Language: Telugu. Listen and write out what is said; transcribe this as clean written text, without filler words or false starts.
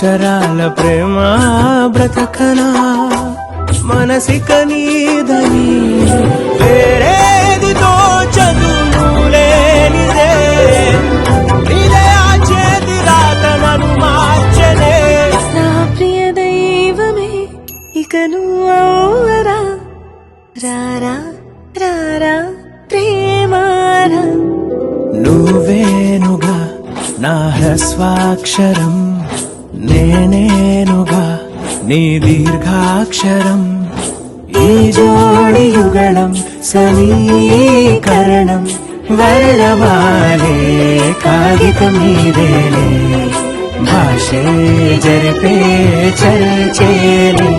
అక్షరాల ప్రేమ బ్రతకనా మనసిక నీదని వేరేది తోచదులేనిదే ఇదే ఆ చేతి రాత నన్ను మార్చనే నా ప్రియ దైవమే ఇక నువ్వరా రారా రారా ప్రేమారా నువ్వేనుగా నా హ్రస్వాక్షరం నేనేనుగా నీ దీర్ఘాక్షరం ఈ జోడి యుగళం సమీకరణం వర్ణమాలే కాగితం మీదేలే భాషే జరిపే చర్చేలే